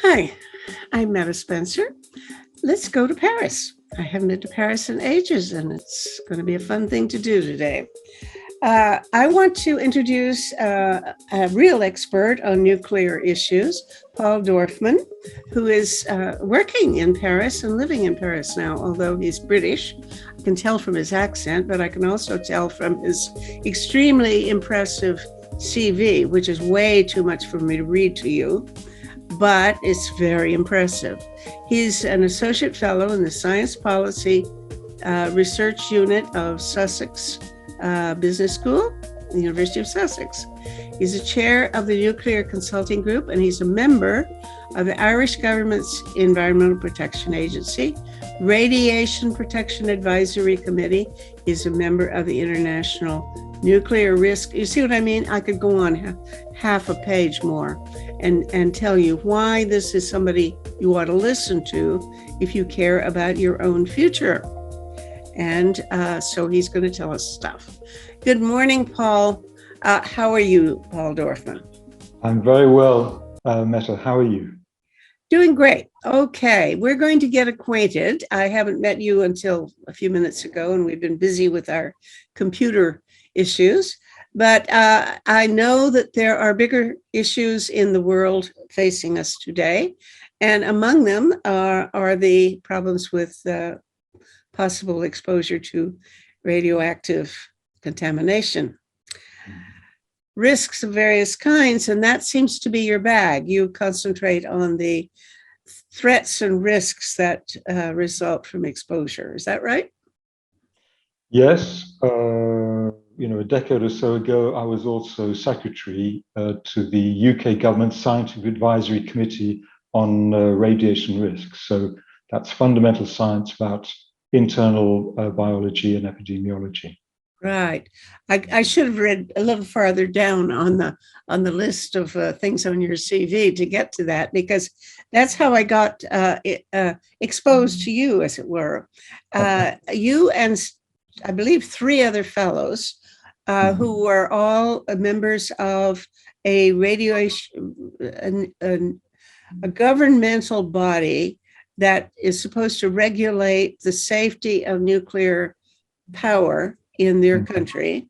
Hi, I'm Meta Spencer. Let's go to Paris. I haven't been to Paris in ages, and it's going to be a fun thing to do today. I want to introduce a real expert on nuclear issues, Paul Dorfman, who is working in Paris and living in Paris now, although he's British. I can tell from his accent, but I can also tell from his extremely impressive CV, which is way too much for me to read to you, but it's very impressive. He's an associate fellow in the Science Policy Research Unit of Sussex Business School, the University of Sussex. He's a chair of the Nuclear Consulting Group, and he's a member of the Irish government's Environmental Protection Agency, Radiation Protection Advisory Committee. He's a member of the International Nuclear Risk. You see what I mean? I could go on half a page more and tell you why this is somebody you ought to listen to if you care about your own future. And so he's going to tell us stuff. Good morning, Paul. How are you, Paul Dorfman? I'm very well, Meta. How are you? Doing great. Okay, we're going to get acquainted. I haven't met you until a few minutes ago, and we've been busy with our computer issues. But I know that there are bigger issues in the world facing us today. And among them are the problems with possible exposure to radioactive contamination. Risks of various kinds, and that seems to be your bag. You concentrate on the threats and risks that result from exposure. Is that right? Yes. A decade or so ago, I was also secretary to the UK government Scientific Advisory Committee on radiation risks. So that's fundamental science about internal biology and epidemiology. Right. I should have read a little farther down on the list of things on your CV to get to that, because that's how I got exposed to you, as it were. You and I believe three other fellows who were all members of a a governmental body that is supposed to regulate the safety of nuclear power in their country.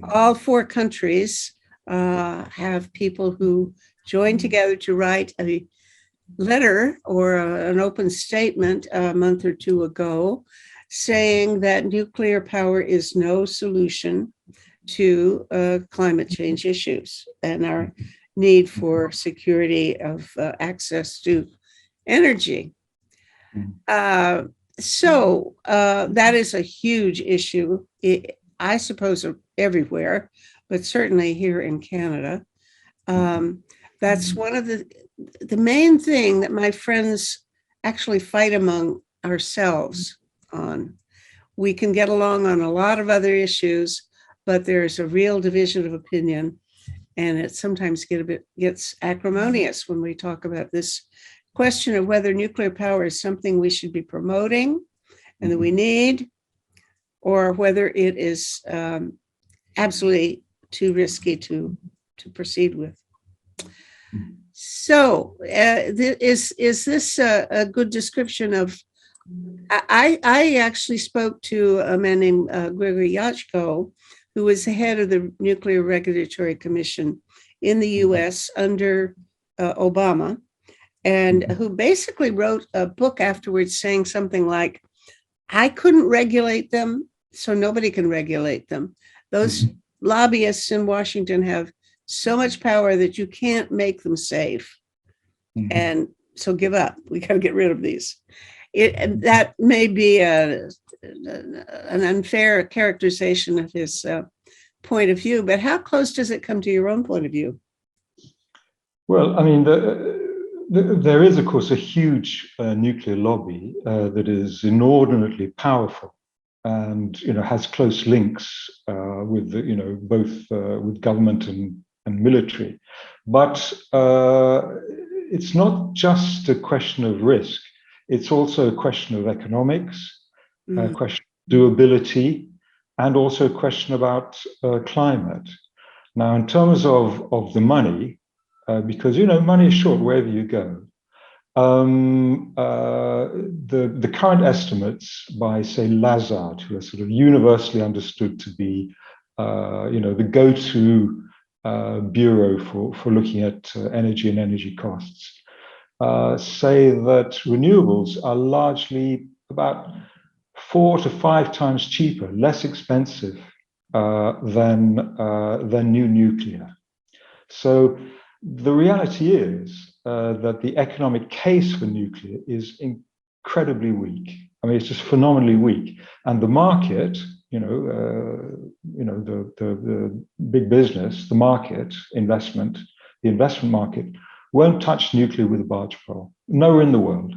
All four countries have people who join together to write a letter or an open statement a month or two ago saying that nuclear power is no solution to climate change issues and our need for security of access to energy. So that is a huge issue, I suppose, everywhere, but certainly here in Canada. That's one of the main thing that my friends actually fight among ourselves on. We can get along on a lot of other issues, but there's a real division of opinion, and it sometimes gets acrimonious when we talk about this question of whether nuclear power is something we should be promoting and that we need, or whether it is absolutely too risky to proceed with. So is this a good description of, I actually spoke to a man named Gregory Yachko, who was the head of the Nuclear Regulatory Commission in the US under Obama, and who basically wrote a book afterwards saying something like, I couldn't regulate them, so nobody can regulate them. Those lobbyists in Washington have so much power that you can't make them safe. And so give up. We got to get rid of these. That may be an unfair characterization of his point of view, but how close does it come to your own point of view? Well, I mean, there is, of course, a huge nuclear lobby that is inordinately powerful and, has close links with, both with government and military. But it's not just a question of risk. It's also a question of economics, a question of doability, and also a question about climate. Now, in terms of the money, because, money is short wherever you go. The current estimates by, say, Lazard, who are sort of universally understood to be, the go-to bureau for looking at energy and energy costs, say that renewables are largely about 4 to 5 times cheaper, less expensive than new nuclear. So the reality is that the economic case for nuclear is incredibly weak. I mean, it's just phenomenally weak, and the market, the big business, the market, the investment market, won't touch nuclear with a barge pole. Nowhere in the world.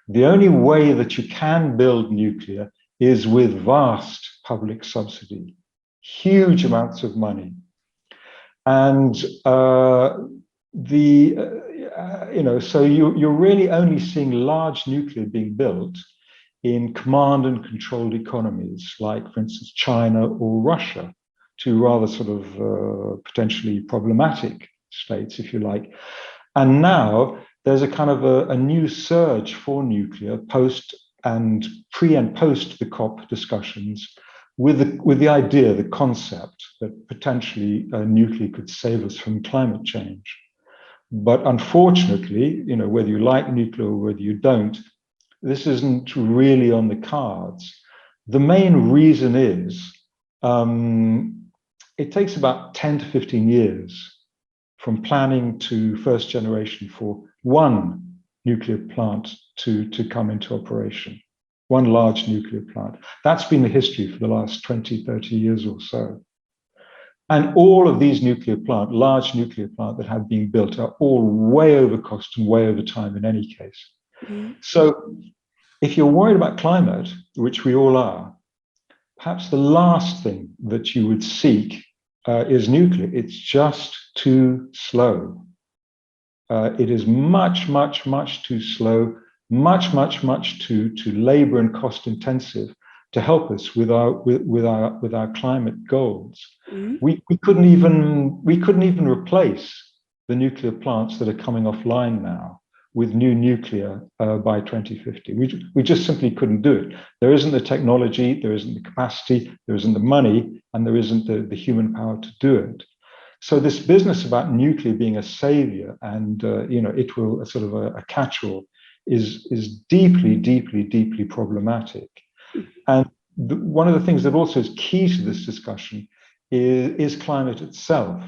The only way that you can build nuclear is with vast public subsidy, huge amounts of money. And so you're really only seeing large nuclear being built in command and controlled economies, like, for instance, China or Russia, two rather sort of potentially problematic states, if you like. And now there's a kind of a new surge for nuclear pre and post the COP discussions, with the idea, the concept that potentially nuclear could save us from climate change. But unfortunately, whether you like nuclear or whether you don't, this isn't really on the cards. The main reason is it takes about 10 to 15 years from planning to first generation for one nuclear plant to come into operation, one large nuclear plant. That's been the history for the last 20, 30 years or so. And all of these large nuclear plants that have been built are all way over cost and way over time in any case. Mm-hmm. So if you're worried about climate, which we all are, perhaps the last thing that you would seek is nuclear. It's just too slow. It is much, much, much too slow, much too labor and cost intensive to help us with our climate goals. Mm-hmm. We couldn't even replace the nuclear plants that are coming offline now with new nuclear by 2050. We just simply couldn't do it. There isn't the technology, there isn't the capacity, there isn't the money, and there isn't the human power to do it. So this business about nuclear being a savior and it will sort of a catch-all is deeply, deeply, deeply problematic. And one of the things that also is key to this discussion is climate itself,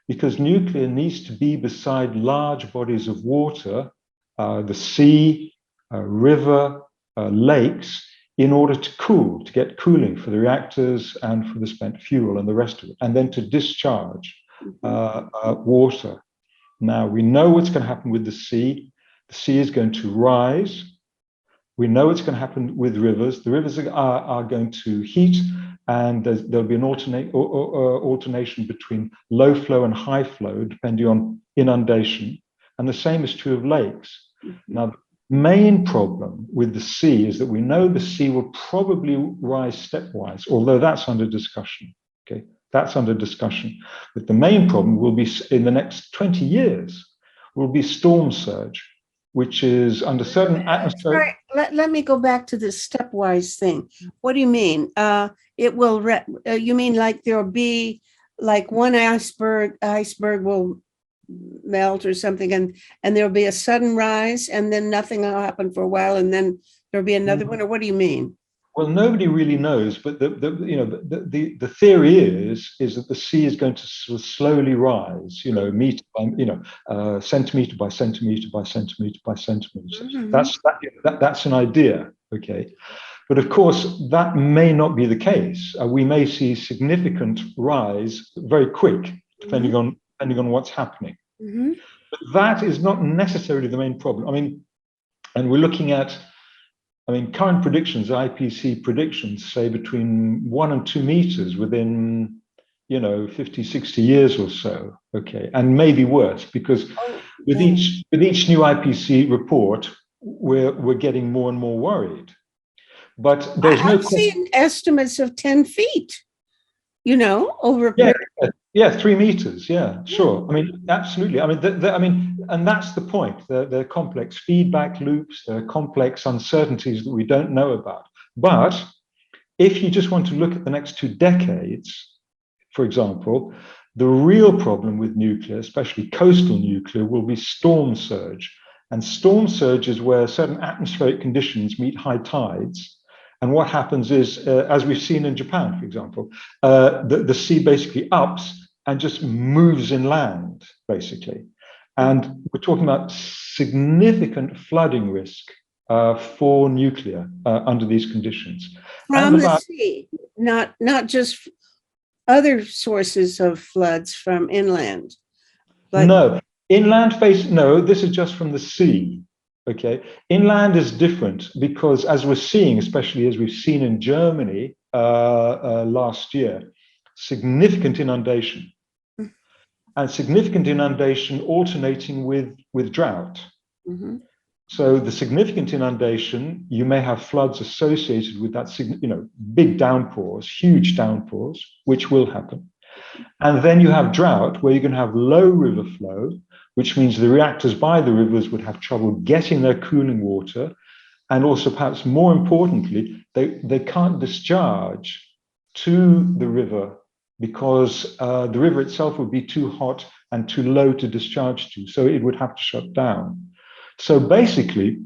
because nuclear needs to be beside large bodies of water, the sea, river, lakes, in order to get cooling for the reactors and for the spent fuel and the rest of it, and then to discharge water. Now, we know what's going to happen with the sea. The sea is going to rise. We know what's going to happen with rivers. The rivers are going to heat, and there'll be an alternation between low flow and high flow, depending on inundation. And the same is true of lakes. Mm-hmm. Now, the main problem with the sea is that we know the sea will probably rise stepwise, although that's under discussion. Okay, that's under discussion. But the main problem will be, in the next 20 years, will be storm surge, which is under certain atmospheric. Let me go back to this stepwise thing. What do you mean? It will. You mean like there'll be like one iceberg will melt or something, and there'll be a sudden rise, and then nothing will happen for a while, and then there'll be another one. Or what do you mean? Well, nobody really knows, but the theory is that the sea is going to sort of slowly rise, meter by, centimeter by centimeter by centimeter by centimeter. Mm-hmm. That's an idea, okay, but of course that may not be the case. We may see significant rise very quick, depending on what's happening. Mm-hmm. But that is not necessarily the main problem. I mean, and we're looking at. Current predictions, IPC predictions, say between 1 and 2 meters within, 50, 60 years or so. Okay, and maybe worse, because with each new IPC report, we're getting more and more worried. But there's no. I've seen estimates of 10 feet. Over a period. Yeah, 3 meters. Yeah, sure. I mean, absolutely. I mean, I mean, and that's the point. There are complex feedback loops. There are complex uncertainties that we don't know about. But if you just want to look at the next 2 decades, for example, the real problem with nuclear, especially coastal nuclear, will be storm surge. And storm surge is where certain atmospheric conditions meet high tides. And what happens is, as we've seen in Japan, for example, the sea basically ups and just moves inland, basically. And we're talking about significant flooding risk for nuclear under these conditions. And From the about sea, not just other sources of floods from inland. Like, no, inland face, no, this is just from the sea. Okay. Inland is different because, as we're seeing, especially as we've seen in Germany last year, significant inundation and significant inundation alternating with drought. mm-hmm. So the significant inundation, you may have floods associated with that, big downpours, huge downpours, which will happen. And then you have drought, where you're going to have low river flow, which means the reactors by the rivers would have trouble getting their cooling water. And also, perhaps more importantly, they can't discharge to the river because the river itself would be too hot and too low to discharge to. So it would have to shut down. So basically,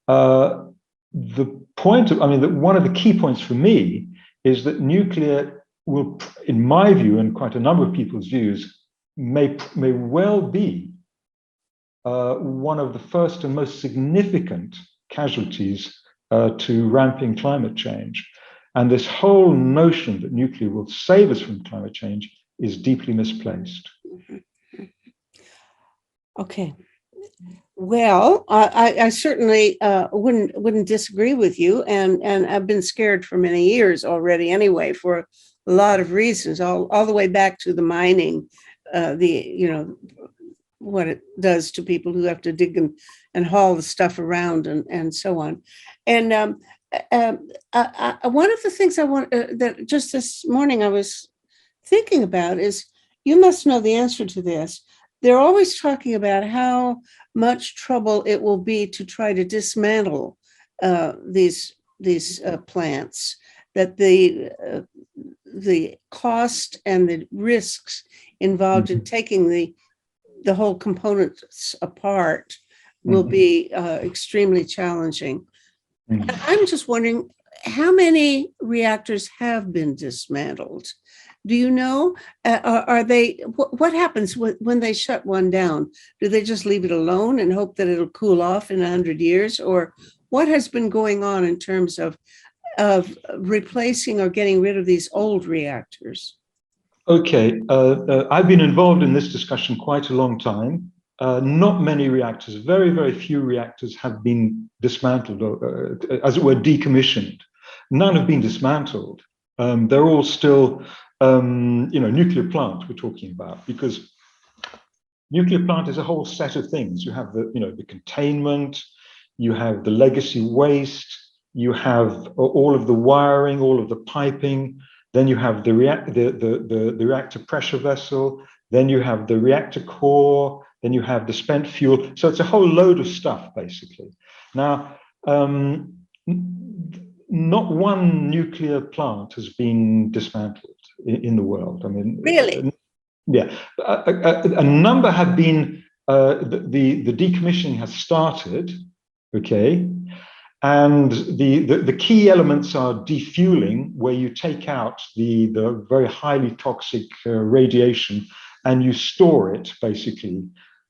the point of, I mean, one of the key points for me is that nuclear will, in my view, and quite a number of people's views, may well be one of the first and most significant casualties to ramping climate change. And this whole notion that nuclear will save us from climate change is deeply misplaced. Okay. Well, I certainly wouldn't disagree with you, and I've been scared for many years already anyway, for a lot of reasons, all the way back to the mining, what it does to people who have to dig and haul the stuff around and so on. And one of the things I want that just this morning I was thinking about is, you must know the answer to this. They're always talking about how much trouble it will be to try to dismantle these plants, that the cost and the risks involved in taking the whole components apart will be extremely challenging. I'm just wondering, how many reactors have been dismantled? Do you know? Are they? What happens when they shut one down? Do they just leave it alone and hope that it'll cool off in 100 years, or what has been going on in terms of replacing or getting rid of these old reactors? Okay, I've been involved in this discussion quite a long time. Not many reactors, very, very few reactors have been dismantled, as it were, decommissioned. None have been dismantled. They're all still, nuclear plant we're talking about, because nuclear plant is a whole set of things. You have the containment, you have the legacy waste, you have all of the wiring, all of the piping. Then you have the reactor pressure vessel. Then you have the reactor core. Then you have the spent fuel. So it's a whole load of stuff, basically. Now, not one nuclear plant has been dismantled in the world. I mean, really? Yeah, a number have been. The decommissioning has started. Okay. And the key elements are defueling, where you take out the very highly toxic radiation and you store it, basically.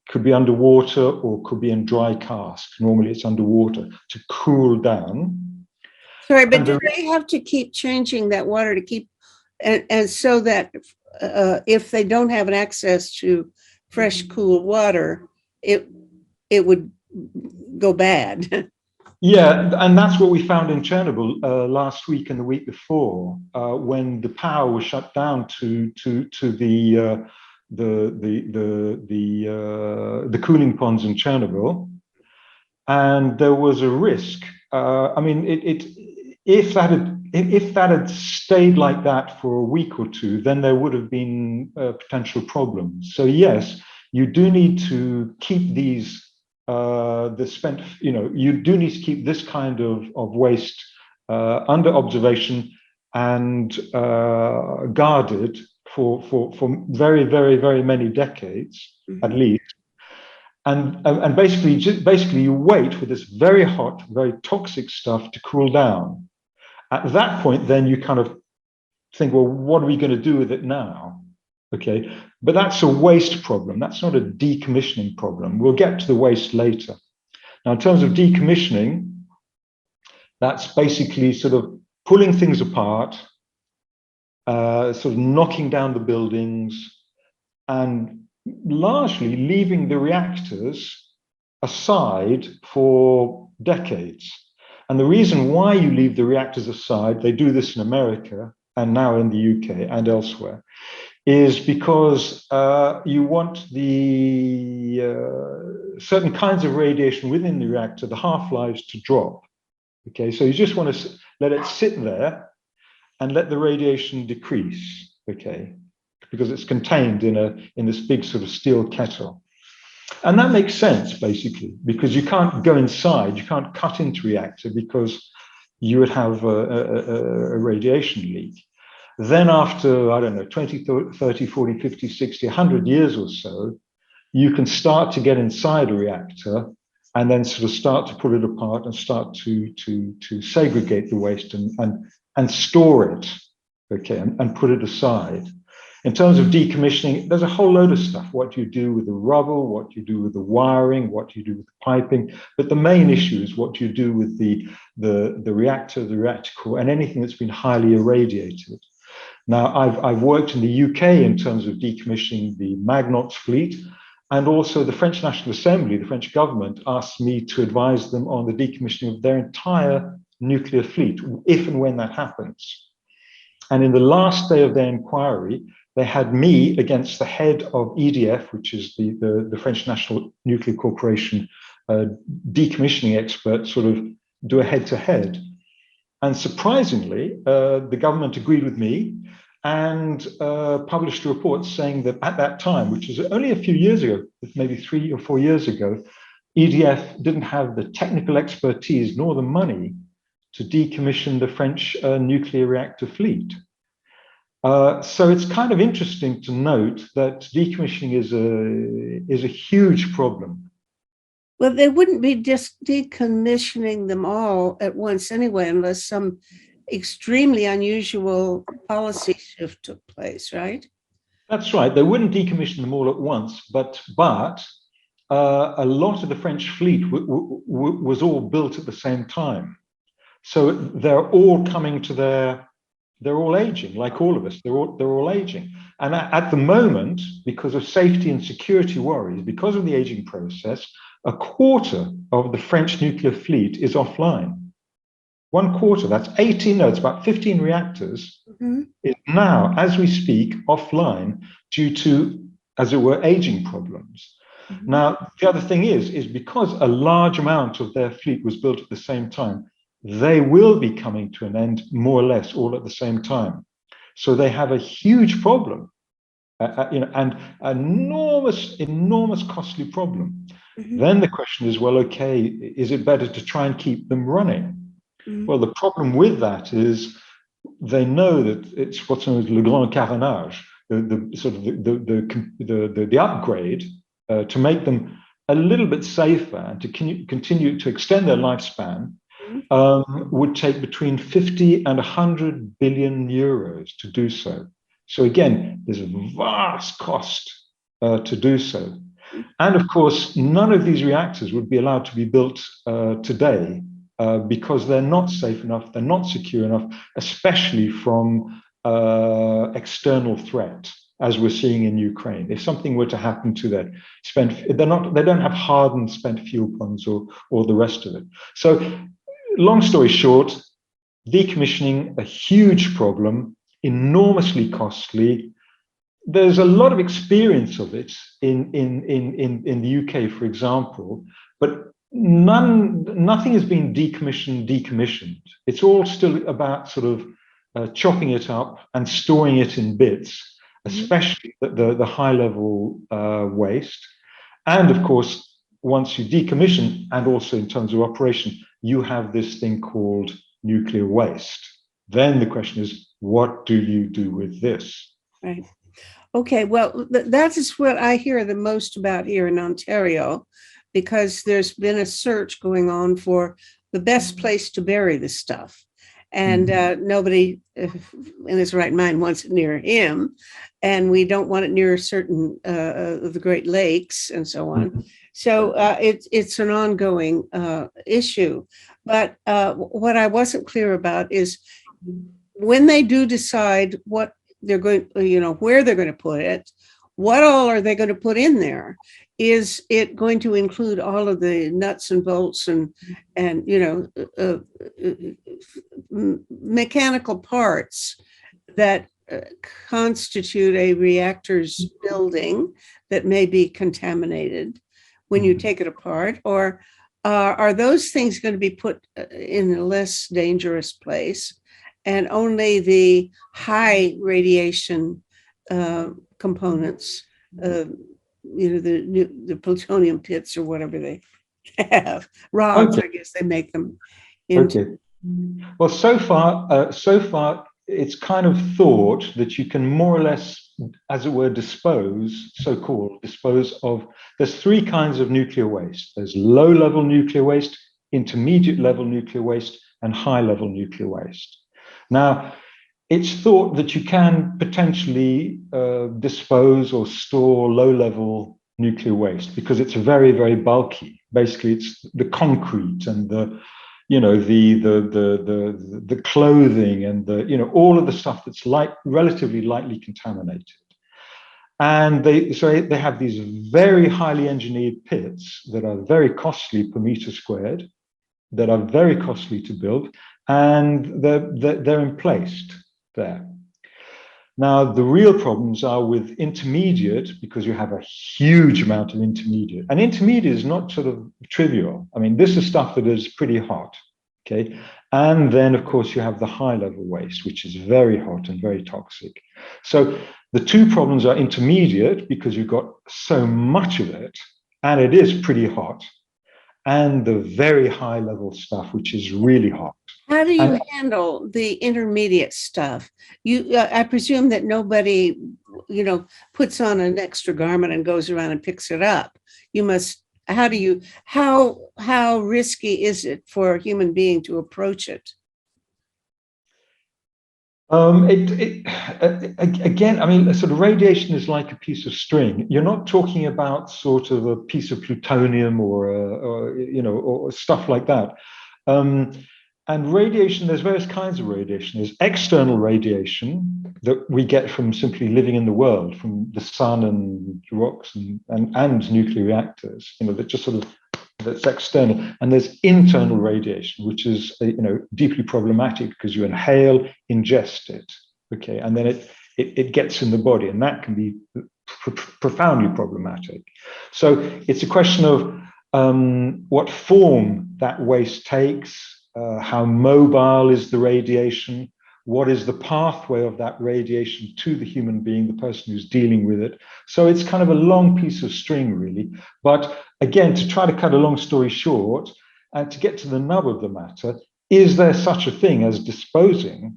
Could be underwater or could be in dry cask. Normally it's underwater to cool down. Sorry, but do they have to keep changing that water to keep, and so that if they don't have an access to fresh, cool water, it would go bad? Yeah, and that's what we found in Chernobyl last week and the week before, when the power was shut down to the cooling ponds in Chernobyl, and there was a risk. I mean, if that had if that had stayed like that for a week or two, then there would have been potential problems. So yes, you do need to keep these you do need to keep this kind of waste under observation and guarded for very, very, very many decades, at least. And basically you wait for this very hot, very toxic stuff to cool down. At that point, then you kind of think, well, what are we going to do with it now? Okay, but that's a waste problem. That's not a decommissioning problem. We'll get to the waste later. Now, in terms of decommissioning, that's basically sort of pulling things apart, sort of knocking down the buildings, and largely leaving the reactors aside for decades. And the reason why you leave the reactors aside, they do this in America and now in the UK and elsewhere, is because you want the certain kinds of radiation within the reactor, the half-lives, to drop. Okay, so you just want to let it sit there and let the radiation decrease. Okay, because it's contained in this big sort of steel kettle. And that makes sense, basically, because you can't go inside, you can't cut into reactor because you would have a radiation leak. Then after, I don't know, 20, 30, 40, 50, 60, 100 years or so, you can start to get inside a reactor and then sort of start to pull it apart and start to segregate the waste and store it, okay, and put it aside. In terms of decommissioning, there's a whole load of stuff. What you do with the rubble, what you do with the wiring, what you do with the piping. But the main issue is what you do with the reactor, the reactor core, and anything that's been highly irradiated. Now, I've worked in the UK in terms of decommissioning the Magnox fleet, and also the French National Assembly, the French government, asked me to advise them on the decommissioning of their entire nuclear fleet, if and when that happens. And in the last day of their inquiry, they had me against the head of EDF, which is the French National Nuclear Corporation decommissioning expert, sort of do a head-to-head. And surprisingly, the government agreed with me and published a report saying that at that time, which was only a few years ago, maybe 3 or 4 years ago, EDF didn't have the technical expertise nor the money to decommission the French nuclear reactor fleet. So it's kind of interesting to note that decommissioning is a huge problem. Well, they wouldn't be just decommissioning them all at once anyway, unless some extremely unusual policy shift took place, right? That's right. They wouldn't decommission them all at once, but a lot of the French fleet was all built at the same time. So they're all coming to they're all aging, like all of us. They're all aging. And at the moment, because of safety and security worries, because of the aging process, a quarter of the French nuclear fleet is offline. 1/4, that's 18, no, it's about 15 reactors, is now, as we speak, offline due to, as it were, aging problems. Now, the other thing is because a large amount of their fleet was built at the same time, they will be coming to an end more or less all at the same time. So they have a huge problem, and enormous costly problem. Then the question is, well, okay, is it better to try and keep them running? Well, the problem with that is they know that it's what's known as le grand carénage, the upgrade to make them a little bit safer and to continue to extend their lifespan would take between 50 and 100 billion euros to do so. So again, there's a vast cost to do so. And of course, none of these reactors would be allowed to be built today because they're not safe enough, they're not secure enough, especially from external threat, as we're seeing in Ukraine. If something were to happen to that, they don't have hardened spent fuel ponds or the rest of it. So long story short, decommissioning, a huge problem, enormously costly. There's a lot of experience of it in the UK, for example, but nothing has been decommissioned. It's all still about sort of chopping it up and storing it in bits, especially the high level waste. And of course, once you decommission, and also in terms of operation, you have this thing called nuclear waste. Then the question is, what do you do with this? Right. Okay, well, that is what I hear the most about here in Ontario, because there's been a search going on for the best place to bury this stuff. And nobody in his right mind wants it near him. And we don't want it near certain of the Great Lakes and so on. So it's an ongoing issue. But what I wasn't clear about is when they do decide what they're going, where they're going to put it, what all are they going to put in there? Is it going to include all of the nuts and bolts and mechanical parts that constitute a reactor's building that may be contaminated when you take it apart? Or are those things going to be put in a less dangerous place, and only the high radiation components, the plutonium pits or whatever they have, rods, I guess they make them into? Okay. Well, so far, it's kind of thought that you can more or less, as it were, dispose of. There's three kinds of nuclear waste. There's low-level nuclear waste, intermediate-level nuclear waste, and high-level nuclear waste. Now, it's thought that you can potentially dispose or store low-level nuclear waste because it's very, very bulky. Basically, it's the concrete and the clothing and all of the stuff that's relatively lightly contaminated. And they have these very highly engineered pits that are very costly per meter squared, that are very costly to build, and they're emplaced there. Now, the real problems are with intermediate, because you have a huge amount of intermediate. And intermediate is not sort of trivial. I mean, this is stuff that is pretty hot, okay? And then, of course, you have the high-level waste, which is very hot and very toxic. So the two problems are intermediate, because you've got so much of it, and it is pretty hot, and the very high-level stuff, which is really hot. How do you handle the intermediate stuff? I presume that nobody, puts on an extra garment and goes around and picks it up. You must. How risky is it for a human being to approach it? Again, I mean, sort of radiation is like a piece of string. You're not talking about sort of a piece of plutonium or stuff like that. And radiation, there's various kinds of radiation. There's external radiation that we get from simply living in the world, from the sun and rocks and nuclear reactors, that just sort of, that's external. And there's internal radiation, which is, deeply problematic because you inhale, ingest it, okay? And then it gets in the body, and that can be profoundly problematic. So it's a question of what form that waste takes, how mobile is the radiation, what is the pathway of that radiation to the human being, the person who's dealing with it. So it's kind of a long piece of string, really. But again, to try to cut a long story short, and to get to the nub of the matter, is there such a thing as disposing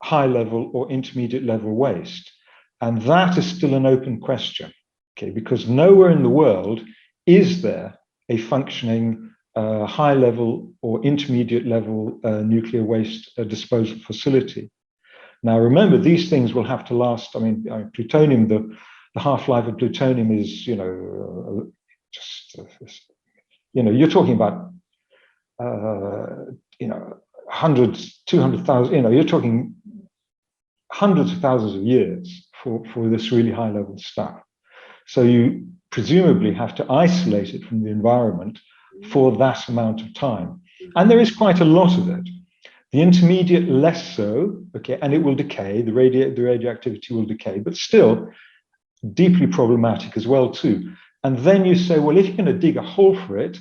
high-level or intermediate-level waste? And that is still an open question, okay? Because nowhere in the world is there a functioning high-level or intermediate-level nuclear waste disposal facility. Now, remember, these things will have to last. I mean, plutonium, the half-life of plutonium is, you're talking about, hundreds, 200,000, you're talking hundreds of thousands of years for this really high-level stuff. So you presumably have to isolate it from the environment for that amount of time. And there is quite a lot of it. The intermediate, less so, okay, and it will decay, the radioactivity will decay, but still deeply problematic as well, too. And then you say, well, if you're going to dig a hole for it,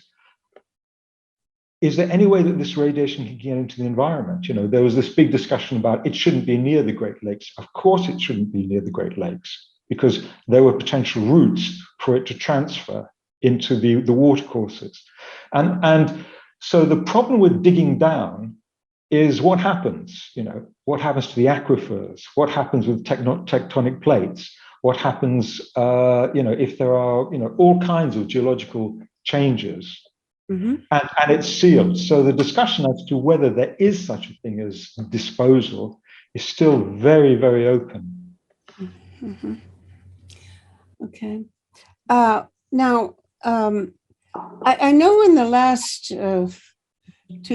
is there any way that this radiation can get into the environment? You know, there was this big discussion about it shouldn't be near the Great Lakes. Of course it shouldn't be near the Great Lakes, because there were potential routes for it to transfer into the watercourses. And so the problem with digging down is what happens, you know, what happens to the aquifers, what happens with tectonic plates, what happens, you know, if there are, you know, all kinds of geological changes. Mm-hmm. And it's sealed. So the discussion as to whether there is such a thing as disposal is still very, very open. Mm-hmm. Okay. Now, I know in the last 2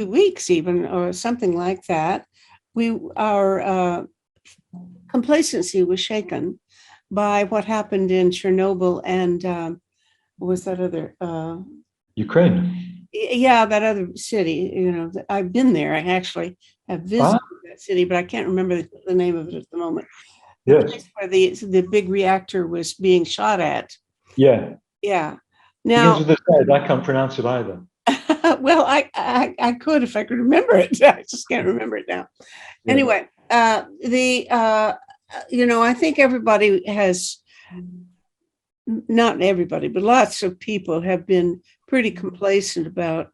weeks, even, or something like that, our complacency was shaken by what happened in Chernobyl and what was that other? Ukraine. Yeah, that other city. You know, I've been there. I actually have visited that city, but I can't remember the name of it at the moment. The place where the big reactor was being shot at. Yeah. Yeah. Now, I can't pronounce it either. Well, I could if I could remember it. I just can't remember it now. Yeah. Anyway, you know, I think everybody has, not everybody, but lots of people have been pretty complacent about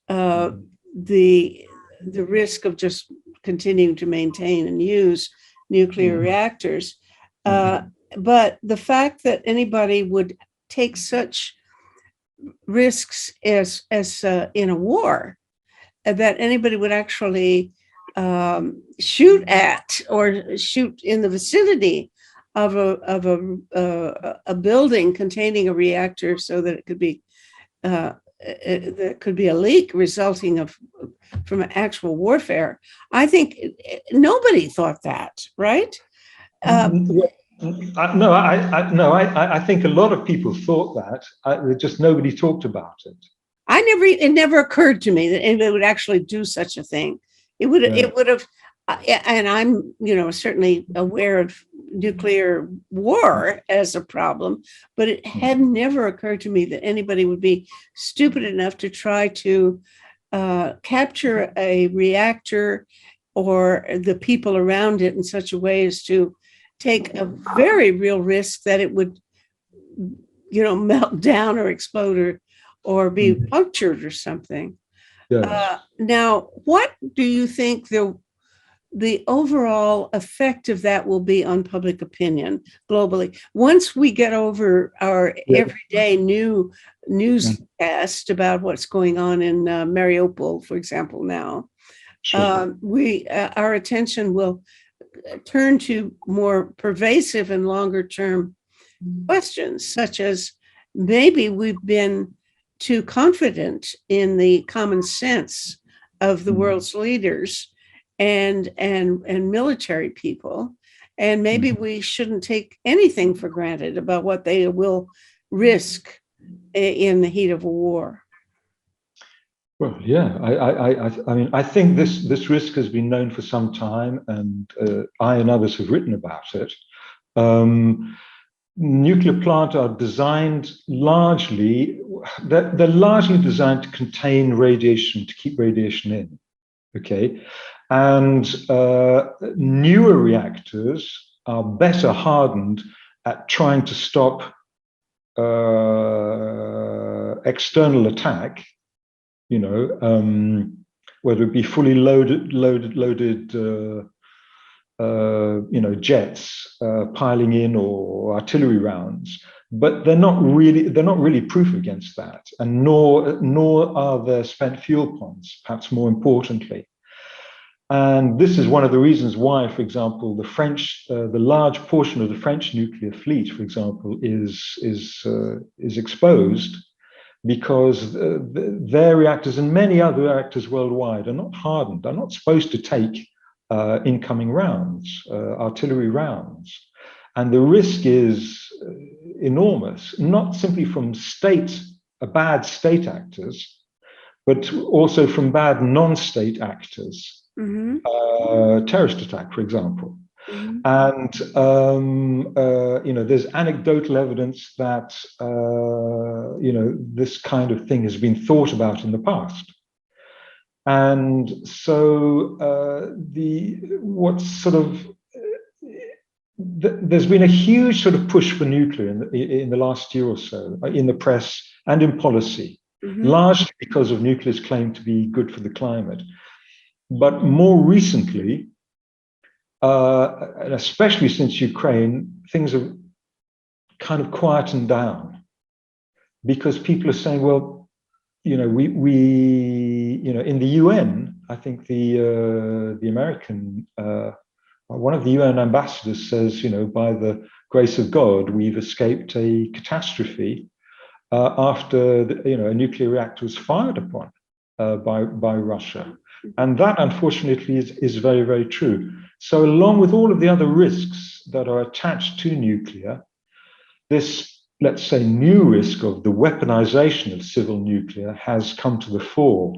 the risk of just continuing to maintain and use nuclear reactors. But the fact that anybody would take such risks as in a war, that anybody would actually shoot at or shoot in the vicinity of a building containing a reactor, so that it could be there could be a leak resulting from actual warfare. I think nobody thought that, right? No, I think a lot of people thought that. Just nobody talked about it. It never occurred to me that anybody would actually do such a thing. It would have, and I'm, you know, certainly aware of nuclear war as a problem, but it had never occurred to me that anybody would be stupid enough to try to capture a reactor or the people around it in such a way as to take a very real risk that it would, you know, melt down or explode or be punctured or something. Yes. Now, what do you think the overall effect of that will be on public opinion globally once we get over our everyday newscast about what's going on in Mariupol, for example? Now, sure. Our attention will turn to more pervasive and longer term questions, such as maybe we've been too confident in the common sense of the world's leaders and military people, and maybe we shouldn't take anything for granted about what they will risk in the heat of a war. Well, yeah, I mean, I think this risk has been known for some time, and I and others have written about it. Nuclear plants are designed largely, they're largely designed to contain radiation, to keep radiation in, okay? And newer reactors are better hardened at trying to stop external attack, you know, whether it be fully loaded you know, jets piling in or artillery rounds, but they're not really proof against that, and nor are there spent fuel ponds, perhaps more importantly. And this is one of the reasons why, for example, the large portion of the French nuclear fleet, for example, is exposed, because their reactors and many other reactors worldwide are not hardened, are not supposed to take incoming rounds, artillery rounds. And the risk is enormous, not simply from bad state actors, but also from bad non-state actors. Terrorist attack, for example. And you know, there's anecdotal evidence that you know, this kind of thing has been thought about in the past. And so there's been a huge sort of push for nuclear in the last year or so, in the press and in policy, largely because of nuclear's claim to be good for the climate. But more recently, and especially since Ukraine, things have kind of quietened down, because people are saying, well, you know, you know, in the UN, I think the American, one of the UN ambassadors says, you know, by the grace of God, we've escaped a catastrophe after you know, a nuclear reactor was fired upon by Russia. And that, unfortunately, is very, very true. So along with all of the other risks that are attached to nuclear, this, let's say, new risk of the weaponization of civil nuclear has come to the fore.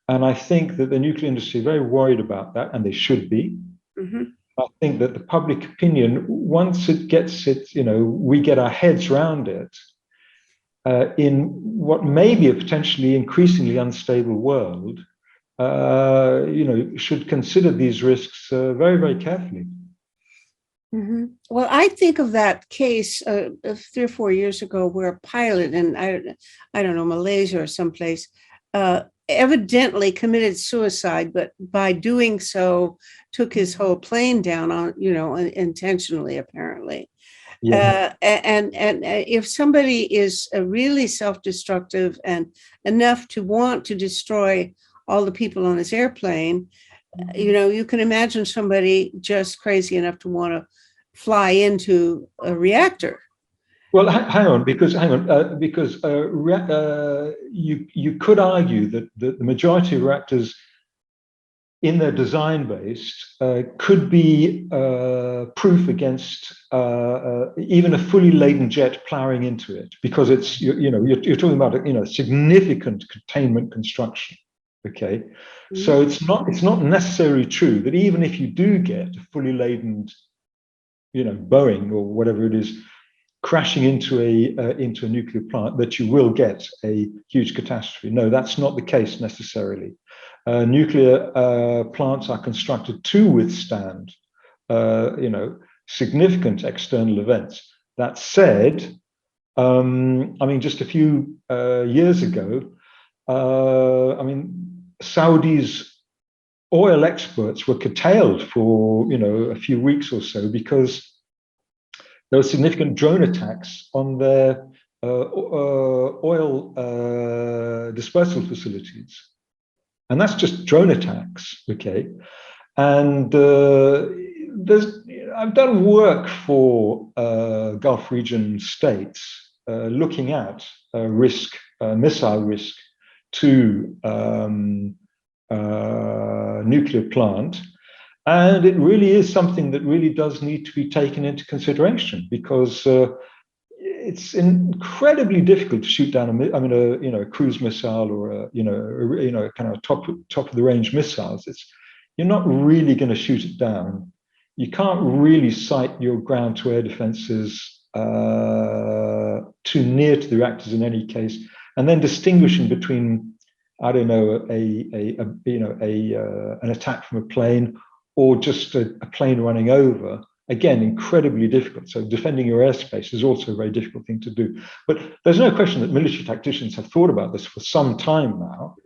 And I think that the nuclear industry is very worried about that, and they should be. I think that the public opinion, once it gets it, you know, we get our heads around it, in what may be a potentially increasingly unstable world, you know, should consider these risks very, very carefully. Well, I think of that case of 3 or 4 years ago where a pilot in, I don't know, Malaysia or someplace, evidently committed suicide, but by doing so, took his whole plane down on, you know, intentionally, apparently. Yeah. And if somebody is really self-destructive and enough to want to destroy all the people on his airplane, you know, you can imagine somebody just crazy enough to want to fly into a reactor. Well, hang on, because you could argue that the majority of reactors in their design base could be proof against even a fully laden jet plowing into it, because it's, you know, you're talking about, you know, significant containment construction. Okay, so it's not necessarily true that even if you do get a fully laden, you know, Boeing or whatever it is, crashing into a nuclear plant, that you will get a huge catastrophe. No, that's not the case necessarily. Nuclear plants are constructed to withstand, you know, significant external events. That said, I mean, just a few years ago, I mean, Saudi's oil exports were curtailed for, you know, a few weeks or so because there were significant drone attacks on their oil dispersal facilities. And that's just drone attacks, okay? And I've done work for Gulf region states looking at risk, missile risk to nuclear plant. And it really is something that really does need to be taken into consideration, because it's incredibly difficult to shoot down a cruise missile or a kind of top of the range missiles. You're not really going to shoot it down. You can't really sight your ground to air defenses too near to the reactors in any case, and then distinguishing between, I don't know, an attack from a plane or just a plane running over. Again, incredibly difficult. So defending your airspace is also a very difficult thing to do. But there's no question that military tacticians have thought about this for some time now.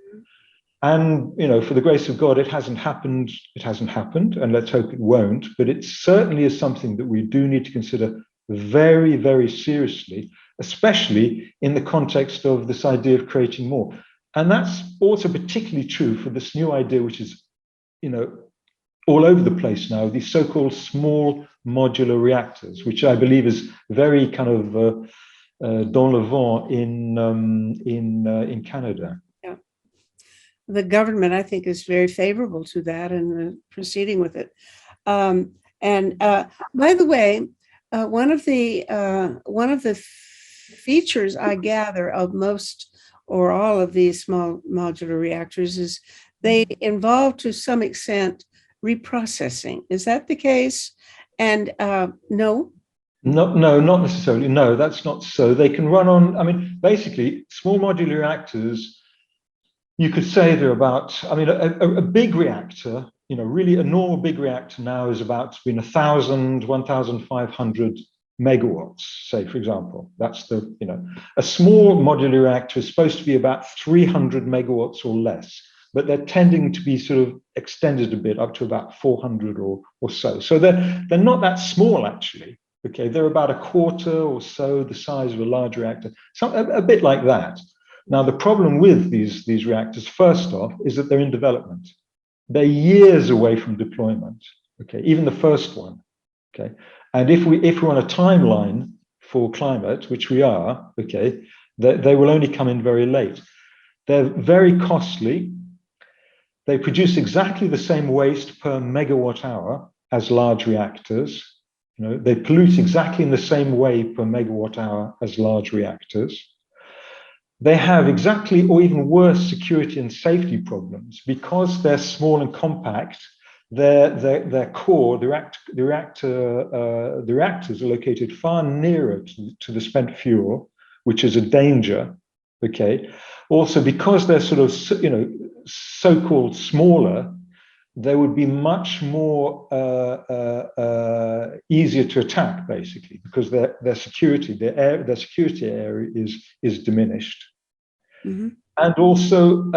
And, you know, for the grace of God, it hasn't happened. It hasn't happened, and let's hope it won't. But it certainly is something that we do need to consider very, very seriously, especially in the context of this idea of creating more. And that's also particularly true for this new idea, which is, you know, all over the place now, these so-called small modular reactors, which I believe is very kind of dans le vent in Canada. Yeah, the government, I think, is very favorable to that and proceeding with it. By the way, one of the features I gather of most or all of these small modular reactors is they involve, to some extent, reprocessing. Is that the case? And no? No, not necessarily. No, that's not so. They can run on, I mean, basically, small modular reactors You could say they're about, I mean, a big reactor, really a normal big reactor now is about between 1,000, 1,500 megawatts, say, for example. That's a small modular reactor is supposed to be about 300 megawatts or less, but they're tending to be sort of extended a bit up to about 400 or so. So they're not that small, actually. Okay, they're about a quarter or so the size of a large reactor, a bit like that. Now, the problem with these reactors, first off, is that they're in development. They're years away from deployment, okay, even the first one, okay? And if we're on a timeline for climate, which we are, okay, they will only come in very late. They're very costly. They produce exactly the same waste per megawatt hour as large reactors. They pollute exactly in the same way per megawatt hour as large reactors. They have exactly or even worse security and safety problems because they're small and compact. Their core, the reactors are located far nearer to the spent fuel, which is a danger. Okay. Also, because they're sort of so-called smaller, they would be much more easier to attack, basically, because their security area is diminished. Mm-hmm. And also,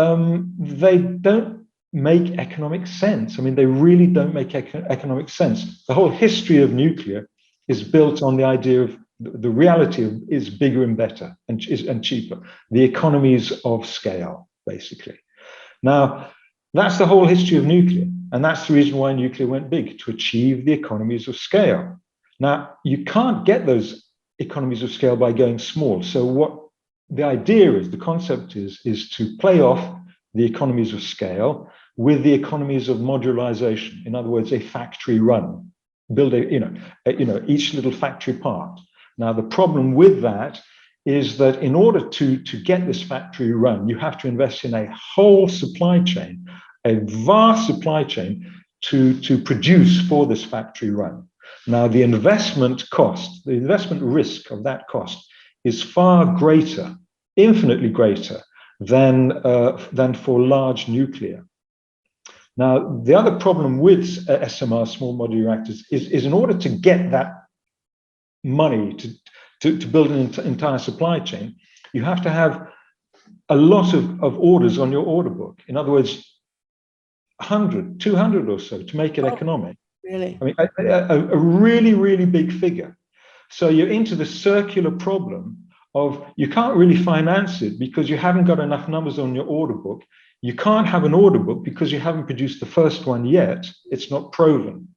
they don't make economic sense. I mean, they really don't make economic sense. The whole history of nuclear is built on the idea of the reality is bigger and better and cheaper. The economies of scale, basically. Now, that's the whole history of nuclear. And that's the reason why nuclear went big, to achieve the economies of scale. Now, you can't get those economies of scale by going small. So what the idea is, the concept is to play off the economies of scale with the economies of modularization. In other words, a factory run. Build each little factory part. Now, the problem with that is that in order to get this factory run, you have to invest in a whole supply chain, a vast supply chain to produce for this factory run. Now, the investment cost, the investment risk of that cost is far greater, infinitely greater than for large nuclear. Now, the other problem with SMR, small modular reactors, is in order to get that money to build an entire supply chain, you have to have a lot of orders on your order book. In other words, 100, 200 or so to make it economic. Really? I mean, a really, really big figure. So you're into the circular problem of you can't really finance it because you haven't got enough numbers on your order book. You can't have an order book because you haven't produced the first one yet. It's not proven.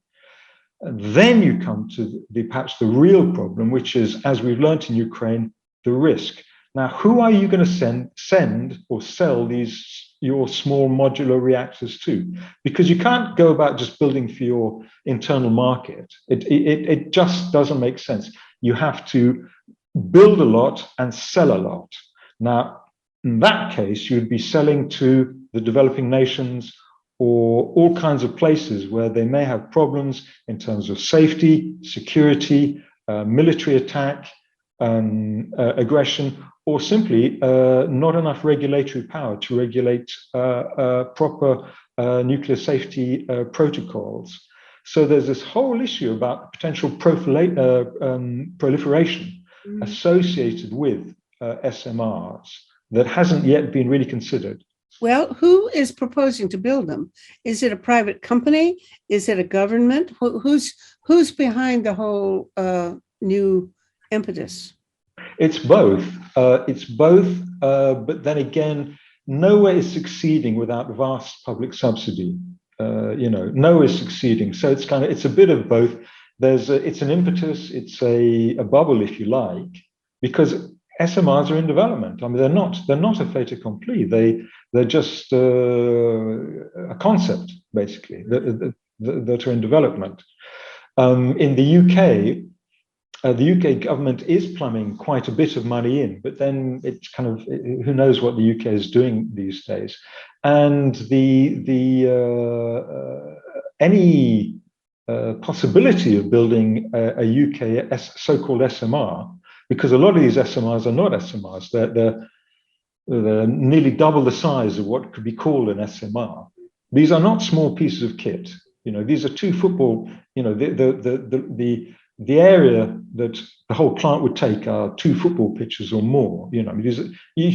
And then you come to perhaps the real problem, which is, as we've learned in Ukraine, the risk. Now, who are you going to send or sell your small modular reactors to? Because you can't go about just building for your internal market. It just doesn't make sense. You have to build a lot and sell a lot. Now, in that case, you'd be selling to the developing nations or all kinds of places where they may have problems in terms of safety, security, military attack, aggression, or simply not enough regulatory power to regulate proper nuclear safety protocols. So there's this whole issue about potential proliferation associated with SMRs that hasn't yet been really considered. Well, who is proposing to build them? Is it a private company? Is it a government? Who's behind the whole new impetus? It's both. But then again, nowhere is succeeding without vast public subsidy. Nowhere is succeeding. So it's a bit of both. It's an impetus. It's a bubble, if you like, because SMRs are in development. I mean, they're not a fait accompli. They're just a concept, basically, that are in development. In the UK government is plumbing quite a bit of money in, but then it's kind of who knows what the UK is doing these days. And any possibility of building a UK so-called SMR, because a lot of these SMRs are not SMRs. they're nearly double the size of what could be called an SMR. These are not small pieces of kit. These are 2 football. The area that the whole plant would take are 2 football pitches or more. You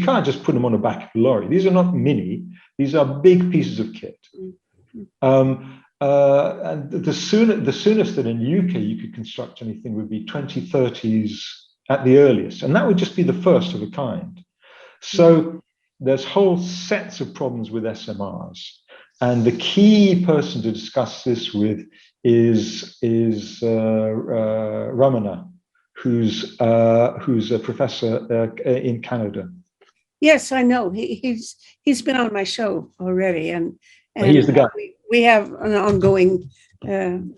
can't just put them on the back of a lorry. These are not mini. These are big pieces of kit. And the soonest that in the UK you could construct anything would be 2030s at the earliest, and that would just be the first of a kind. So there's whole sets of problems with SMRs, and the key person to discuss this with is Ramana, who's a professor in Canada. Yes, I know. He's been on my show already, and He is the guy. We have an ongoing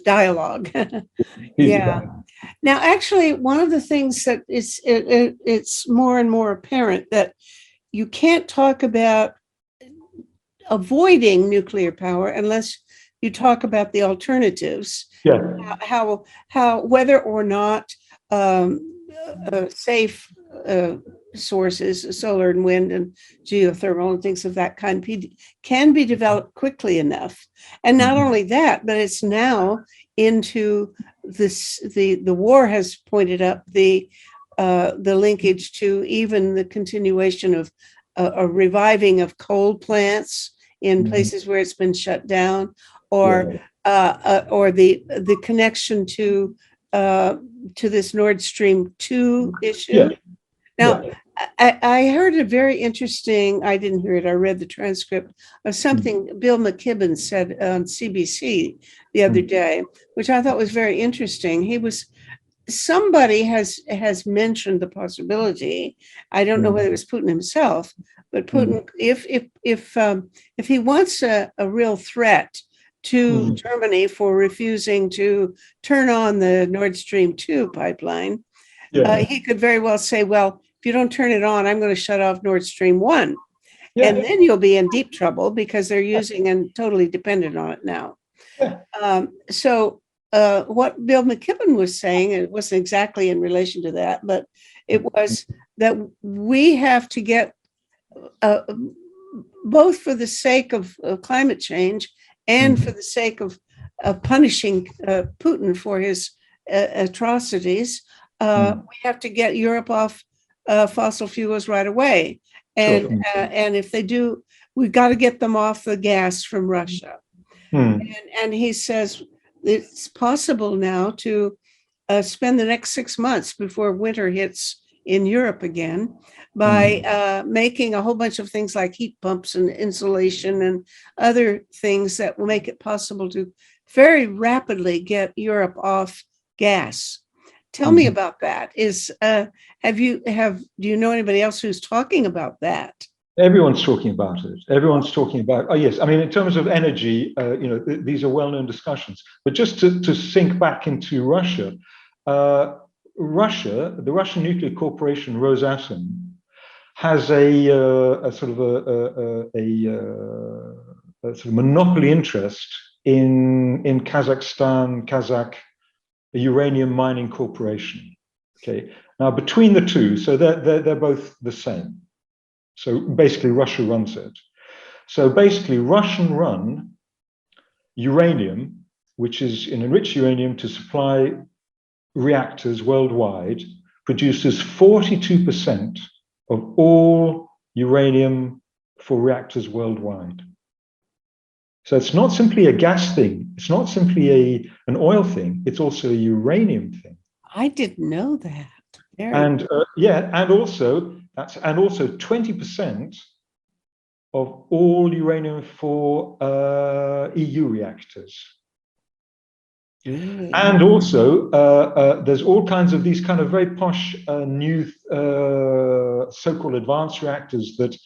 dialogue. Yeah. Now, actually, one of the things that it's more and more apparent that you can't talk about avoiding nuclear power unless you talk about the alternatives. Yeah. How whether or not safe sources, solar and wind and geothermal and things of that kind can be developed quickly enough. And not only that, but it's now into this, the war has pointed up the linkage to even the continuation of a reviving of coal plants in places where it's been shut down, or the connection to this Nord Stream 2 issue. Yeah. Now, I heard a very interesting, I didn't hear it, I read the transcript of something Bill McKibben said on CBC the other day, which I thought was very interesting. Somebody has mentioned the possibility, I don't know whether it was Putin himself, but Putin, if he wants a real threat to Germany for refusing to turn on the Nord Stream 2 pipeline, he could very well say, well, if you don't turn it on, I'm going to shut off Nord Stream 1. Yeah. And then you'll be in deep trouble because they're using and totally dependent on it now. Yeah. So what Bill McKibben was saying, it wasn't exactly in relation to that, but it was that we have to get, both for the sake of climate change and for the sake of punishing Putin for his atrocities, we have to get Europe off fossil fuels right away. And and if they do, we've got to get them off the gas from Russia. And he says it's possible now to spend the next 6 months before winter hits in Europe again by making a whole bunch of things like heat pumps and insulation and other things that will make it possible to very rapidly get Europe off gas. Tell me about that. Do you know anybody else who's talking about that? Everyone's talking about it. Everyone's talking about, oh yes, I mean, in terms of energy, these are well-known discussions. But just to sink back into Russia, the Russian nuclear corporation Rosatom has a sort of monopoly interest in Kazakhstan, Kazakh uranium mining corporation. Okay, now between the two, so they're both the same. So basically, Russia runs it. So basically, Russian-run uranium, which is an enriched uranium to supply reactors worldwide, produces 42% of all uranium for reactors worldwide. So it's not simply a gas thing. It's not simply an oil thing. It's also a uranium thing. I didn't know that. And also 20% of all uranium for EU reactors. Really? And also, there's all kinds of these kind of very posh new so-called advanced reactors that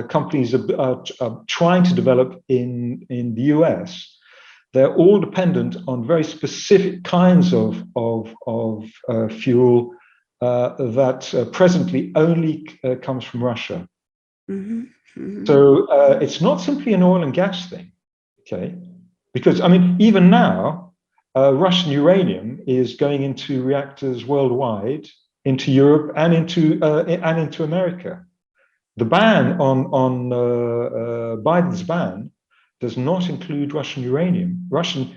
companies are trying to develop in the US. They're all dependent on very specific kinds of fuel that presently only comes from Russia. So it's not simply an oil and gas thing, okay? Because, I mean, even now, Russian uranium is going into reactors worldwide, into Europe and into America. The ban on Biden's ban does not include Russian uranium. Russian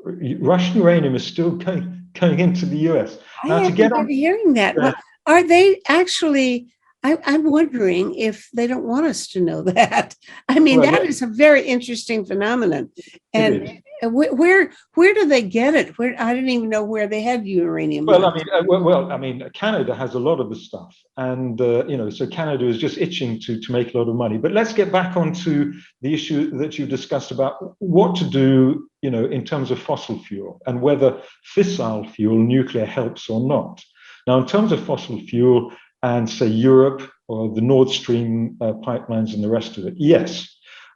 uranium is still going into the US. I Now, to haven't get been on, hearing that. What are they actually? I'm wondering if they don't want us to know that. I mean, well, that yeah, is a very interesting phenomenon. it And is. where do they get it? Where I didn't even know where they had uranium Well, I mines. mean, Canada has a lot of the stuff, and so Canada is just itching to make a lot of money. But let's get back onto the issue that you discussed about what to do, in terms of fossil fuel and whether fissile fuel, nuclear, helps or not. Now, in terms of fossil fuel and say Europe or the Nord Stream pipelines and the rest of it, yes,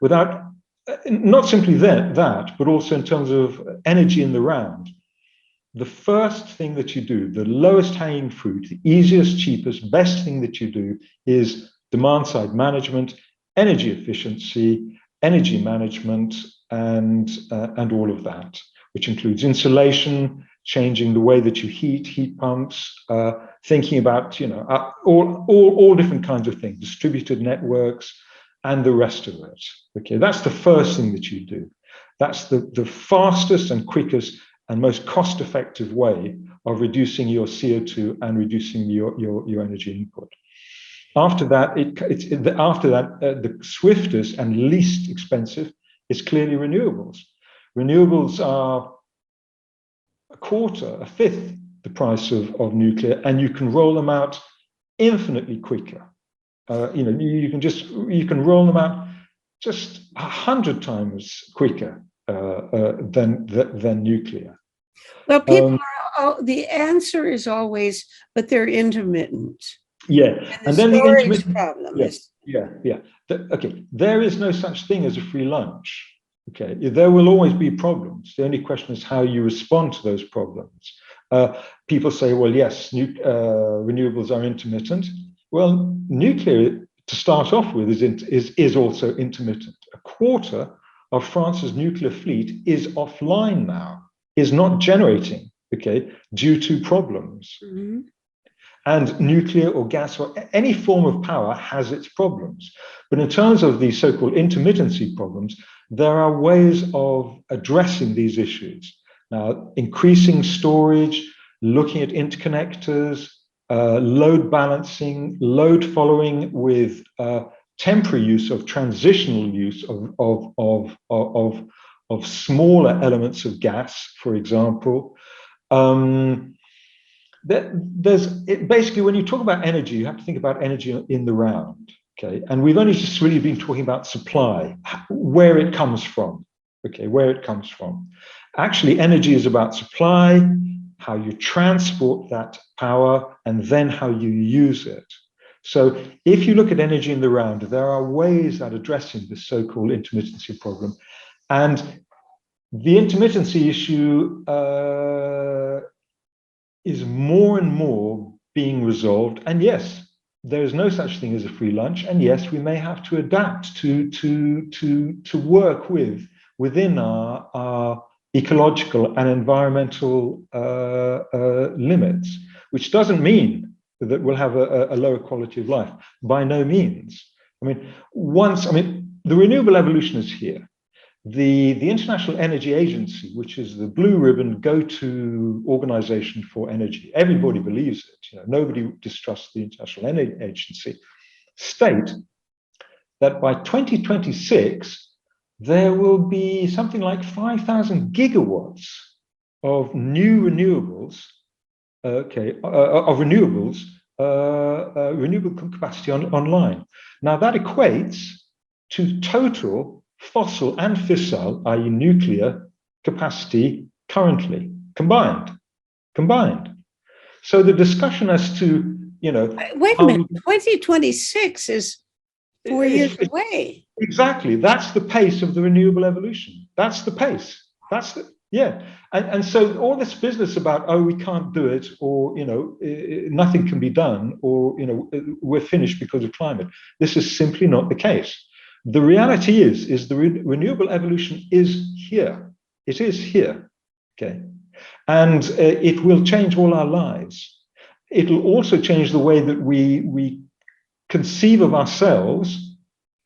without not simply that, but also in terms of energy in the round. The first thing that you do, the lowest hanging fruit, the easiest, cheapest, best thing that you do is demand side management, energy efficiency, energy management, and all of that, which includes insulation, changing the way that you heat pumps, thinking about all different kinds of things, distributed networks, and the rest of it. Okay, that's the first thing that you do. That's the fastest and quickest and most cost-effective way of reducing your CO2 and reducing your energy input. After that, the swiftest and least expensive is clearly renewables. Renewables are a quarter, a fifth the price of nuclear, and you can roll them out infinitely quicker. You can roll them out just 100 times quicker than nuclear. Well, people the answer is always, but they're intermittent. Yeah, and then the storage problem is. Okay, there is no such thing as a free lunch. Okay, there will always be problems. The only question is how you respond to those problems. People say, well, yes, renewables are intermittent. Well, nuclear, to start off with, is also intermittent. A quarter of France's nuclear fleet is offline now, is not generating, okay, due to problems. Mm-hmm. And nuclear or gas or any form of power has its problems. But in terms of the so-called intermittency problems, there are ways of addressing these issues. Now, increasing storage, looking at interconnectors, load balancing, load following with temporary use of transitional use of smaller elements of gas, for example. Basically, when you talk about energy, you have to think about energy in the round. Okay, and we've only just really been talking about supply, where it comes from. Okay, where it comes from. Actually, energy is about supply, how you transport that power, and then how you use it. So if you look at energy in the round, there are ways at addressing this so-called intermittency problem. And the intermittency issue is more and more being resolved. And yes, there is no such thing as a free lunch. And yes, we may have to adapt to work within our ecological and environmental limits, which doesn't mean that we'll have a lower quality of life. By no means. I mean, the renewable evolution is here. The International Energy Agency, which is the blue ribbon go-to organization for energy, everybody believes it. Nobody distrusts the International Energy Agency. State that by 2026 there will be something like 5,000 gigawatts of new renewables. Renewable capacity online. Now that equates to total fossil and fissile, i.e. nuclear capacity currently combined. So the discussion as to, wait a minute, 2026 is 4 years away. Exactly. That's the pace of the renewable evolution. That's the pace. And so all this business about, we can't do it, or, nothing can be done, or, we're finished because of climate. This is simply not the case. The reality is the renewable evolution is here. It is here, okay? And it will change all our lives. It will also change the way that we conceive of ourselves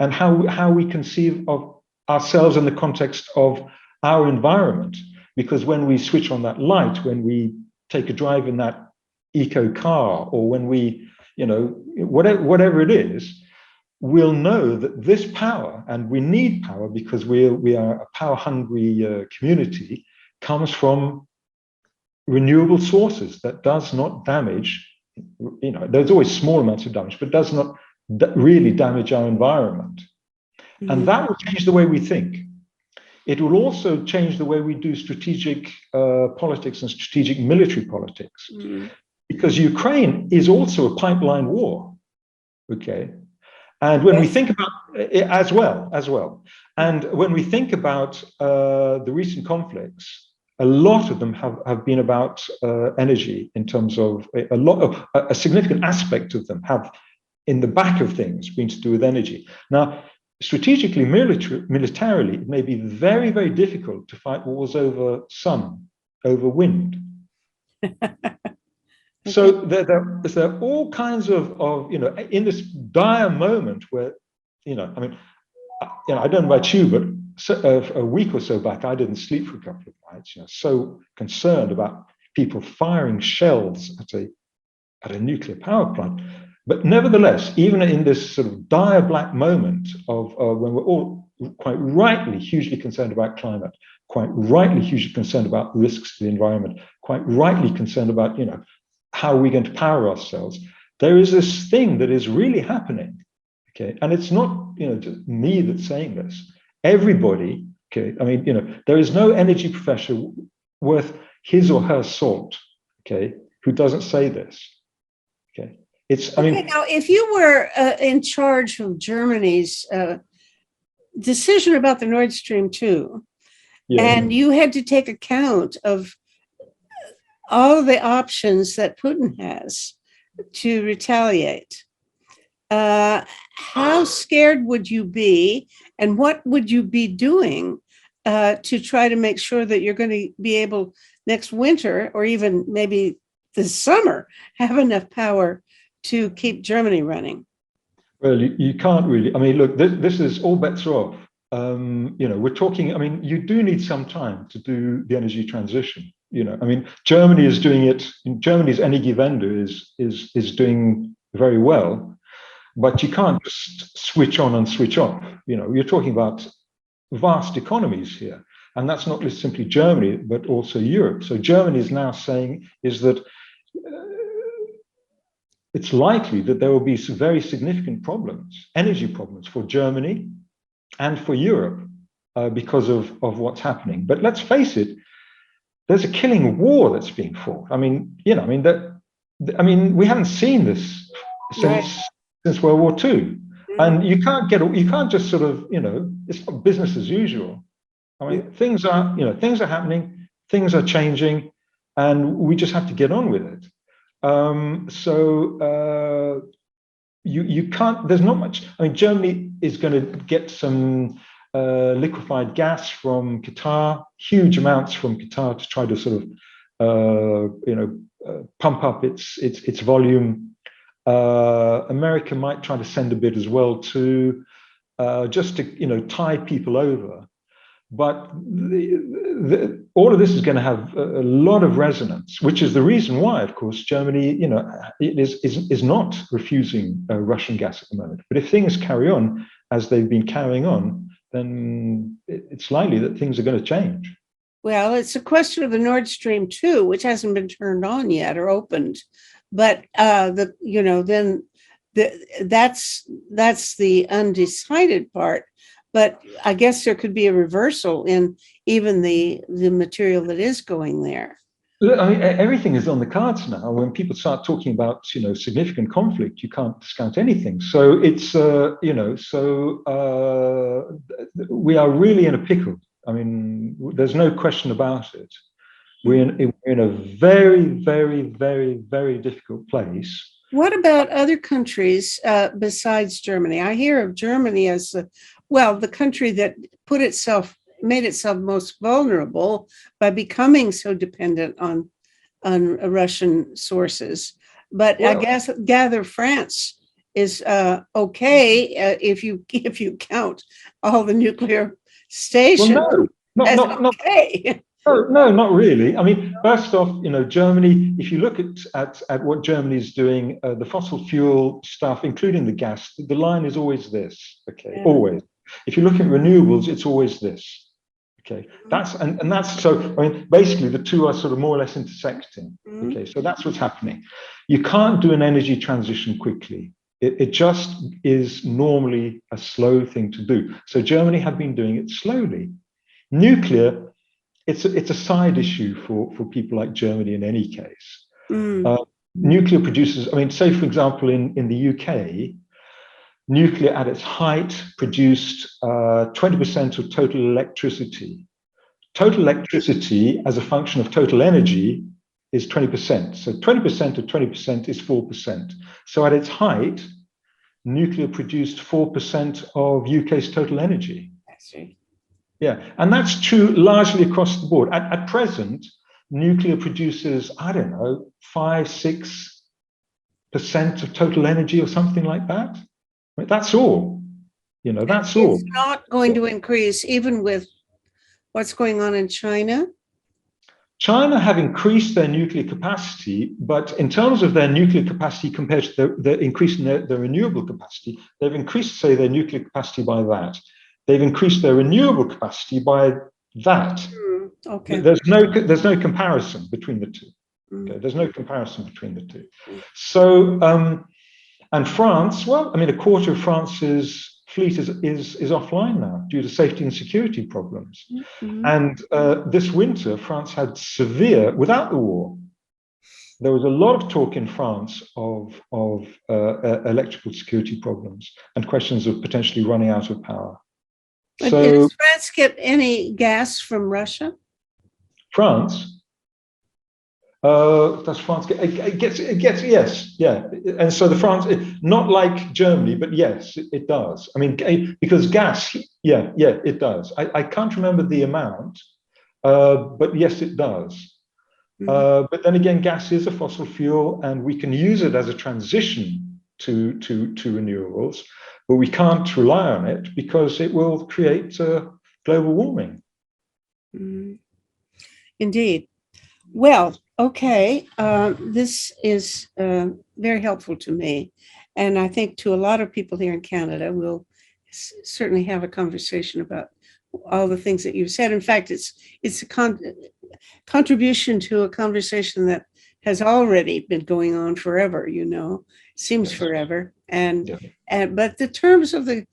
and how we conceive of ourselves in the context of our environment. Because when we switch on that light, when we take a drive in that eco car, or when we, whatever it is, we'll know that this power, and we need power because we are a power-hungry community, comes from renewable sources that does not damage, there's always small amounts of damage, but does not really damage our environment. Mm-hmm. And that will change the way we think. It will also change the way we do strategic politics and strategic military politics. Mm-hmm. Because Ukraine is also a pipeline war, okay? And when we think about it as well, and when we think about the recent conflicts, a lot of them have been about energy, in terms of a significant aspect of them have, in the back of things, been to do with energy. Now, strategically, militarily, it may be very, very difficult to fight wars over sun, over wind. Okay. So there are all kinds of in this dire moment where, I don't know about you, but a week or so back, I didn't sleep for a couple of nights, so concerned about people firing shells at a nuclear power plant. But nevertheless, even in this sort of dire black moment of when we're all quite rightly hugely concerned about climate, quite rightly hugely concerned about risks to the environment, quite rightly concerned about, how are we going to power ourselves? There is this thing that is really happening, okay? And it's not, just me that's saying this. Everybody, okay? I mean, there is no energy professional worth his or her salt, okay, who doesn't say this, okay? Now, if you were in charge of Germany's decision about the Nord Stream 2, and you had to take account of all the options that Putin has to retaliate, how scared would you be, and what would you be doing to try to make sure that you're going to be able next winter, or even maybe this summer, have enough power to keep Germany running? Well, you can't really. I mean, look, this is all bets are off. We're talking. I mean, you do need some time to do the energy transition. I mean, Germany is doing it. Germany's Energiewende is doing very well, but you can't just switch on and switch off. You're talking about vast economies here, and that's not just simply Germany, but also Europe. So Germany is now saying is that it's likely that there will be some very significant problems, energy problems, for Germany and for Europe because of what's happening. But let's face it. There's a killing war that's being fought. I mean, we haven't seen this since World War II, and you can't just sort of, it's not business as usual. I mean, things are happening, things are changing, and we just have to get on with it. You can't. There's not much. I mean, Germany is going to get some liquefied gas from Qatar, huge amounts from Qatar, to try to sort of, pump up its volume. America might try to send a bit as well too, just to tie people over. But all of this is going to have a lot of resonance, which is the reason why, of course, Germany, is not refusing Russian gas at the moment. But if things carry on as they've been carrying on, then it's likely that things are going to change. Well, it's a question of the Nord Stream 2, which hasn't been turned on yet or opened, but that's the undecided part. But I guess there could be a reversal in even the material that is going there. I mean, everything is on the cards now. When people start talking about, significant conflict, you can't discount anything. So it's, we are really in a pickle. I mean, there's no question about it. We're in a very, very, very, very difficult place. What about other countries besides Germany? I hear of Germany as the country that made itself most vulnerable by becoming so dependent on Russian sources. But I gather France okay if you count all the nuclear Well, stations no, as not okay. no, not really. I mean, first off, Germany, if you look at what Germany is doing, the fossil fuel stuff, including the gas, the line is always this, okay, Yeah. always. If you look at renewables, it's always this, okay. That's so, I mean, basically the two are sort of more or less intersecting, okay. So that's what's happening. You can't do an energy transition quickly. It just is normally a slow thing to do. So Germany have been doing it slowly. Nuclear, it's a side issue for people like Germany in any case. Nuclear producers, I mean, say for example, in the UK, nuclear at its height produced 20% of total electricity. Total electricity as a function of total energy is 20%. So 20% of 20% is 4%. So at its height, nuclear produced 4% of UK's total energy. That's right. Yeah, and that's true largely across the board. At present, nuclear produces, I don't know, 5-6% of total energy or something like that. I mean, that's all. That's all. It's not going to increase even with what's going on in China. China have increased their nuclear capacity, but in terms of their nuclear capacity compared to the increase in their renewable capacity, they've increased, say, their nuclear capacity by that. They've increased their renewable capacity by that. Okay. There's no comparison between the two. Okay? There's no comparison between the two. So, and France, well, I mean, a quarter of France's fleet is offline now due to safety and security problems. And this winter, France had severe, without the war, there was a lot of talk in France of electrical security problems and questions of potentially running out of power. But So, does France get any gas from Russia? France? Does France get? It gets yes, yeah. And so the France, not like Germany, but yes, it does. I mean, because gas, yeah, it does. I can't remember the amount, but yes, it does. But then again, gas is a fossil fuel, and we can use it as a transition to renewables. But we can't rely on it because it will create global warming. Indeed. Well, okay. This is very helpful to me. And I think to a lot of people here in Canada, we'll certainly have a conversation about all the things that you've said. In fact, it's a contribution to a conversation that has already been going on forever, seems forever. But the terms of the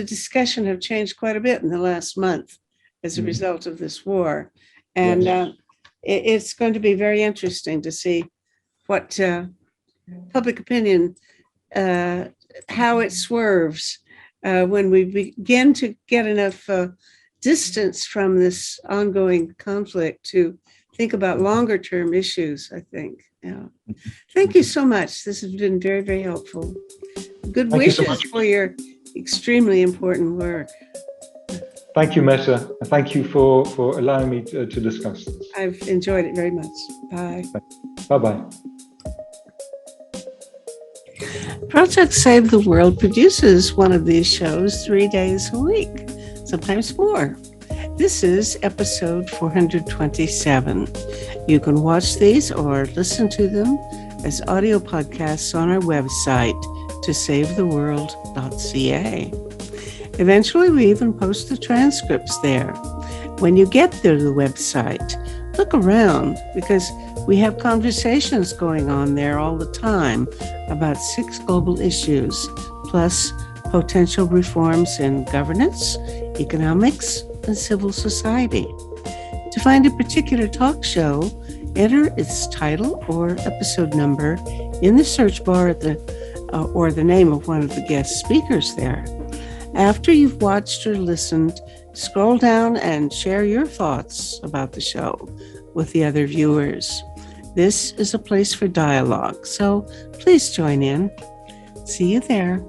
discussion have changed quite a bit in the last month as a result of this war. And it's going to be very interesting to see what public opinion, how it swerves when we begin to get enough distance from this ongoing conflict to think about longer term issues, I think. Yeah. Thank you so much. This has been very, very helpful. Good wishes for your extremely important work. Thank you, Meta. Thank you for allowing me to discuss this. I've enjoyed it very much. Bye. Bye-bye. Project Save the World produces one of these shows 3 days a week, sometimes more. This is episode 427. You can watch these or listen to them as audio podcasts on our website, tosavetheworld.ca. Eventually, we even post the transcripts there. When you get to the website, look around because we have conversations going on there all the time about 6 global issues, plus potential reforms in governance, economics, and civil society. To find a particular talk show, enter its title or episode number in the search bar at or the name of one of the guest speakers there. After you've watched or listened, scroll down and share your thoughts about the show with the other viewers. This is a place for dialogue, so please join in. See you there.